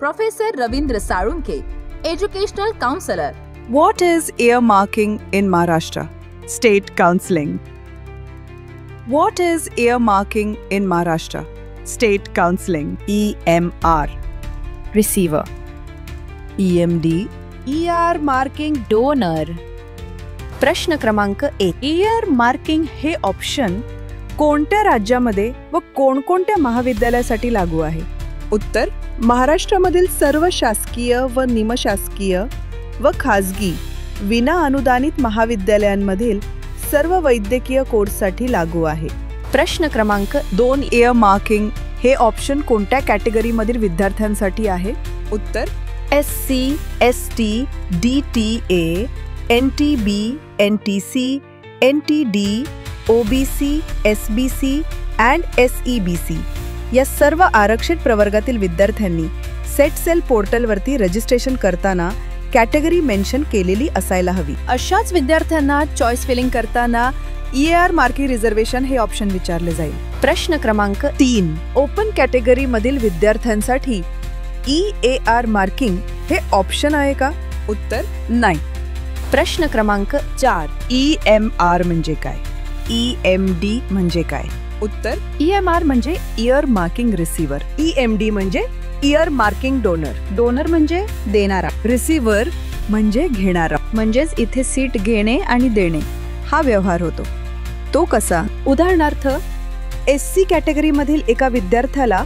Professor Ravindra Sarunke, Educational Counselor. What is earmarking in Maharashtra? State Counseling. What is earmarking in Maharashtra? State Counseling. EMR. Receiver. EMD. ER marking donor. प्रश्न क्रमांक 1. ER marking हे option कोणत्या राज्यामध्ये व कोणकोणत्या महाविद्यालयासाठी लागू आहे? उत्तर: महाराष्ट्रामधील सर्व शासकीय व निमशासकीय व खाजगी विना अनुदानित महाविद्यालयांमधील सर्व वैद्यकीय कोर्ससाठी लागू आहे. प्रश्न क्रमांक 2. इयरमार्किंग हे ऑप्शन कोणत्या कॅटेगरीमधील विद्यार्थ्यांसाठी आहे? उत्तर: SC, ST, DTA, NTB, NTC, NTD, OBC, SBC and SEBC या सर्व आरक्षित प्रवर्गातील विद्यार्थ्यांनी सेट सेल पोर्टलवरती रजिस्ट्रेशन करताना कॅटेगरी मेन्शन केलेली असायला हवी. अशाच विद्यार्थ्यांना चॉईस फिलिंग करताना EAR मार्किंग रिझर्वेशन हे ऑप्शन विचारले जाईल. प्रश्न क्रमांक 3. ओपन कॅटेगरी मधील विद्यार्थ्यांसाठी EAR मार्किंग हे ऑप्शन आहे का? उत्तर: नाही. प्रश्न क्रमांक 4. EMR म्हणजे काय? EMD म्हणजे काय? उत्तर: EMR म्हणजे इयर मार्किंग रिसीव्हर, EMD म्हणजे इयर मार्किंग डोनर, डोनर म्हणजे देणारा, रिसीव्हर म्हणजे घेणारा. म्हणजेच इथे सीट घेणे आणि देणे हा व्यवहार होतो. तो कसा? उदाहरणार्थ SC कॅटेगरीमधील एका विद्यार्थ्याला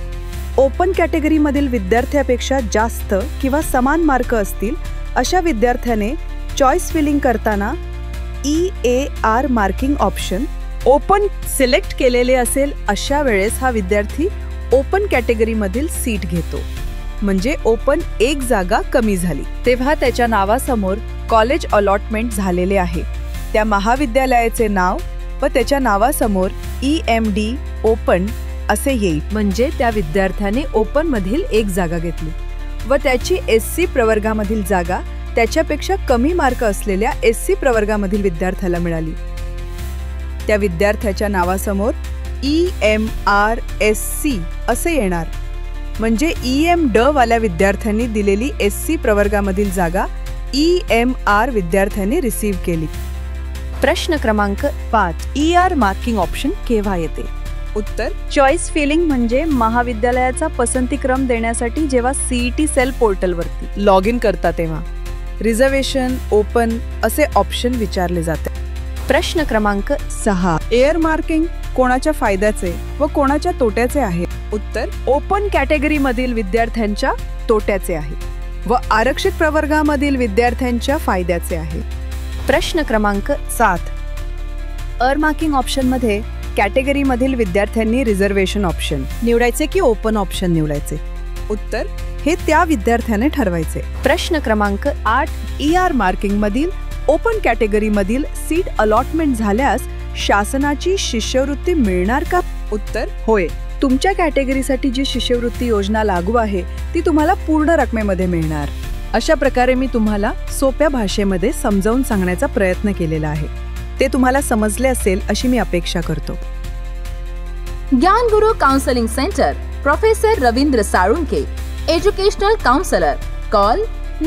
ओपन कॅटेगरीमधील विद्यार्थ्यापेक्षा जास्त किंवा समान मार्क असतील अशा विद्यार्थ्याने चॉईस फिलिंग करताना EAR marking option open select केलेले असेल अशा वेळेस हा विद्यार्थी ओपन कॅटेगरीमधील सीट घेतो. म्हणजे ओपन एक जागा कमी झाली तेव्हा त्याच्या नावासमोर कॉलेज अलॉटमेंट झालेले आहे त्या महाविद्यालयाचे नाव व त्याच्या नावासमोर EMD ओपन असे येईल. म्हणजे त्या विद्यार्थ्याने ओपन मधील एक जागा घेतली व त्याची SC प्रवर्गामधील जागा त्याच्यापेक्षा कमी मार्क असलेल्या SC प्रवर्गामधील विद्यार्थ्याला मिळाली. त्या विद्यार्थ्याच्या नावासमोर EMRSC असे येणार. म्हणजे EMD वाल्या विद्यार्थ्यांनी दिलेली SC प्रवर्गामधील जागा EMR विद्यार्थ्यांनी रिसीव्ह केली. प्रश्न क्रमांक 5. ER मार्किंग ऑप्शन केव्हा येते? उत्तर: चॉईस फिलिंग म्हणजे महाविद्यालयाचा पसंतीक्रम देण्यासाठी जेव्हा CET सेल पोर्टलवरती लॉग इन करता तेव्हा रिझर्वेशन, ओपन असे ऑप्शन विचारले जाते. प्रश्न क्रमांक 6. एअर मार्किंग कोणाच्या फायद्याचे व कोणाच्या तोट्याचे आहे? उत्तर: ओपन कॅटेगरी मधील विद्यार्थ्यांच्या तोट्याचे आहे व आरक्षित प्रवर्गामधील विद्यार्थ्यांच्या फायद्याचे आहे. प्रश्न क्रमांक 7. एअर मार्किंग ऑप्शन मध्ये कॅटेगरी मधील विद्यार्थ्यांनी रिझर्वेशन ऑप्शन निवडायचे की ओपन ऑप्शन निवडायचे? उत्तर: हे त्या विद्यार्थ्याने ठरवायचे. प्रश्न क्रमांक 8. ER मार्किंग मधील ओपन कॅटेगरी मधील सीट अलॉटमेंट झाल्यास शासनाची शिष्यवृत्ती मिळणार का? उत्तर: होय. तुमच्या कॅटेगरीसाठी जी शिष्यवृत्ती योजना लागू आहे ती तुम्हाला पूर्ण रकमेमध्ये मिळणार. अशा प्रकारे मी तुम्हाला सोप्या भाषेमध्ये समजावून सांगण्याचा प्रयत्न केलेला आहे. ते तुम्हाला समजले असेल अशी मी अपेक्षा करतो. ज्ञान गुरु counselling centre, Professor Ravindra Sarunke, Educational Counselor. Call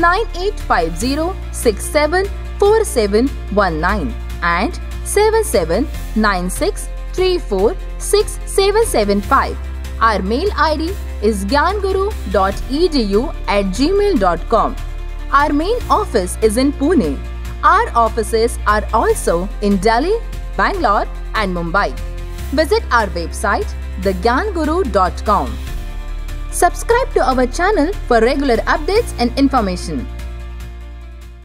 9850674719 and 7796346775. Our mail ID is gyanguru.edu@gmail.com. Our main office is in Pune. Our offices are also in Delhi, Bangalore and Mumbai. Visit our website thegyanguru.com. Subscribe to our channel for regular updates and information.